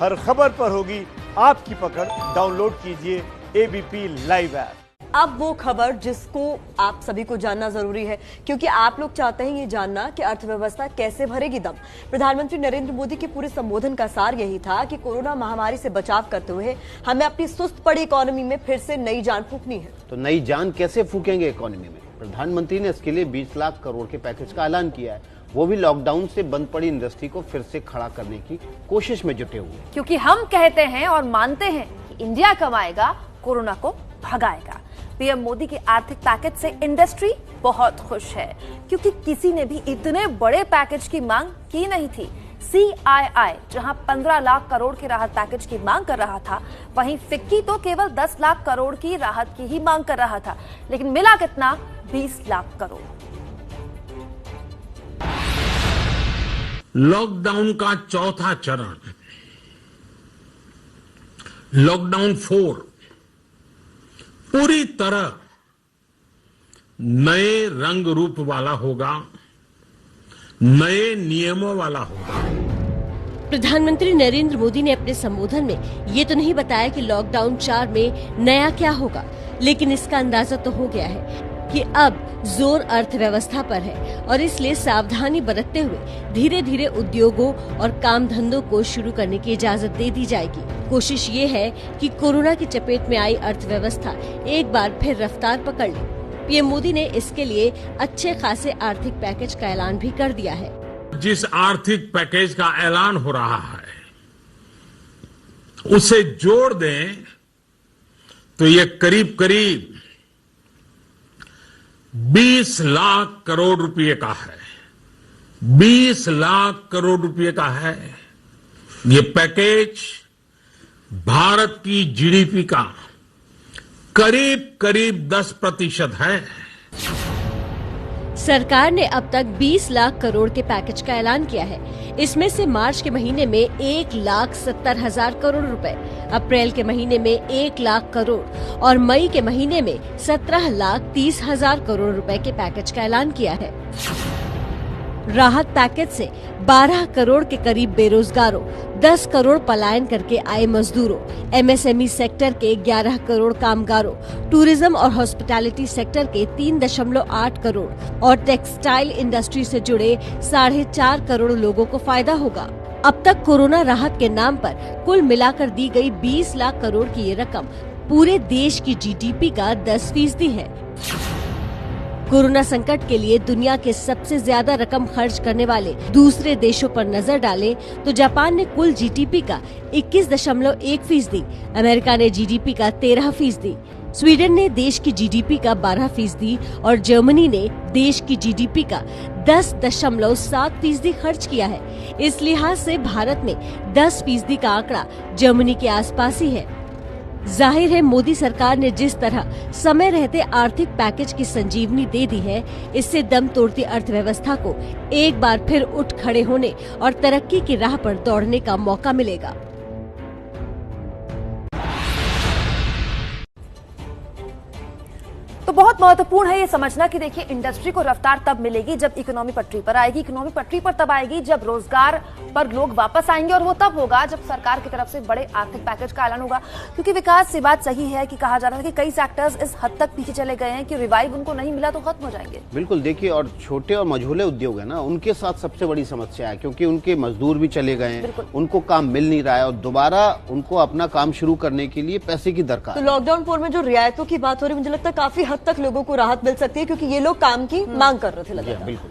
हर खबर पर होगी आपकी पकड़। डाउनलोड कीजिए एबीपी लाइव ऐप। अब वो खबर जिसको आप सभी को जानना जरूरी है, क्योंकि आप लोग चाहते हैं ये जानना कि अर्थव्यवस्था कैसे भरेगी दम। प्रधानमंत्री नरेंद्र मोदी के पूरे संबोधन का सार यही था कि कोरोना महामारी से बचाव करते हुए हमें अपनी सुस्त पड़ी इकोनॉमी में फिर से नई जान फूंकनी है। तो नई जान कैसे फूकेंगे इकोनॉमी में? प्रधानमंत्री ने इसके लिए 20 लाख करोड़ के पैकेज का ऐलान किया है, वो भी लॉकडाउन से बंद पड़ी इंडस्ट्री को फिर से खड़ा करने की कोशिश में जुटे हुए। क्योंकि हम कहते हैं और मानते हैं कि इंडिया कमाएगा, कोरोना को भगाएगा। पीएम मोदी के आर्थिक पैकेज से इंडस्ट्री बहुत खुश है, क्योंकि किसी ने भी इतने बड़े पैकेज की मांग की नहीं थी। CII जहां 15 लाख करोड़ के राहत पैकेज की मांग कर रहा था, वहीं फिक्की तो केवल 10 लाख करोड़ की राहत की ही मांग कर रहा था, लेकिन मिला कितना? 20 लाख करोड़। लॉकडाउन का चौथा चरण, लॉकडाउन 4, पूरी तरह नए रंग रूप वाला होगा, नए नियमों वाला होगा। प्रधानमंत्री नरेंद्र मोदी ने अपने संबोधन में ये तो नहीं बताया कि लॉकडाउन 4 में नया क्या होगा, लेकिन इसका अंदाजा तो हो गया है कि अब जोर अर्थव्यवस्था पर है और इसलिए सावधानी बरतते हुए धीरे धीरे उद्योगों और काम धंधों को शुरू करने की इजाजत दे दी जाएगी। कोशिश ये है कि कोरोना की चपेट में आई अर्थव्यवस्था एक बार फिर रफ्तार पकड़ ले। पीएम मोदी ने इसके लिए अच्छे खासे आर्थिक पैकेज का ऐलान भी कर दिया है। जिस आर्थिक पैकेज का ऐलान हो रहा है उसे जोड़ दें तो ये करीब करीब 20 लाख करोड़ रुपए का है। 20 लाख करोड़ रुपए का है ये पैकेज। भारत की जीडीपी का करीब करीब 10% है। सरकार ने अब तक 20 लाख करोड़ के पैकेज का ऐलान किया है। इसमें से मार्च के महीने में 1,70,000 करोड़ रुपए, अप्रैल के महीने में 1 लाख करोड़ और मई के महीने में 17,30,000 करोड़ रुपए के पैकेज का ऐलान किया है। राहत पैकेज से 12 करोड़ के करीब बेरोजगारों, 10 करोड़ पलायन करके आए मजदूरों, MSME सेक्टर के 11 करोड़ कामगारों, टूरिज्म और हॉस्पिटैलिटी सेक्टर के 3.8 करोड़ और टेक्सटाइल इंडस्ट्री से जुड़े 4.5 करोड़ लोगों को फायदा होगा। अब तक कोरोना राहत के नाम पर कुल मिलाकर दी गई 20 लाख करोड़ की ये रकम पूरे देश की GDP का 10% है। कोरोना संकट के लिए दुनिया के सबसे ज्यादा रकम खर्च करने वाले दूसरे देशों पर नजर डालें तो जापान ने कुल GDP का 21.1%, अमेरिका ने GDP का 13%, स्वीडन ने देश की GDP का 12% और जर्मनी ने देश की GDP का 10.7% खर्च किया है। इस लिहाज से भारत में 10% का आंकड़ा जर्मनी के आसपास ही है। जाहिर है मोदी सरकार ने जिस तरह समय रहते आर्थिक पैकेज की संजीवनी दे दी है, इससे दम तोड़ती अर्थव्यवस्था को एक बार फिर उठ खड़े होने और तरक्की की राह पर दौड़ने का मौका मिलेगा। तो बहुत महत्वपूर्ण है ये समझना कि देखिए, इंडस्ट्री को रफ्तार तब मिलेगी जब इकोनॉमी पटरी पर आएगी। इकोनॉमी पटरी पर तब आएगी जब रोजगार पर लोग वापस आएंगे, और वो तब होगा जब सरकार की तरफ से बड़े आर्थिक पैकेज का ऐलान होगा। क्योंकि विकास से बात सही है कि कहा जा रहा है कि कई सेक्टर्स इस हद तक पीछे चले गए हैं कि रिवाइव उनको नहीं मिला तो खत्म हो जाएंगे। बिल्कुल, देखिए, और छोटे और मझोले उद्योग है ना, उनके साथ सबसे बड़ी समस्या है, क्योंकि उनके मजदूर भी चले गए हैं, उनको काम मिल नहीं रहा है और दोबारा उनको अपना काम शुरू करने के लिए पैसे की दरकार। तो लॉकडाउन 4 में जो रियायतों की बात हो रही है, मुझे लगता है काफी हद तक लोगों को राहत मिल सकती है, क्योंकि ये लोग काम की मांग कर रहे थे लगातार। बिल्कुल।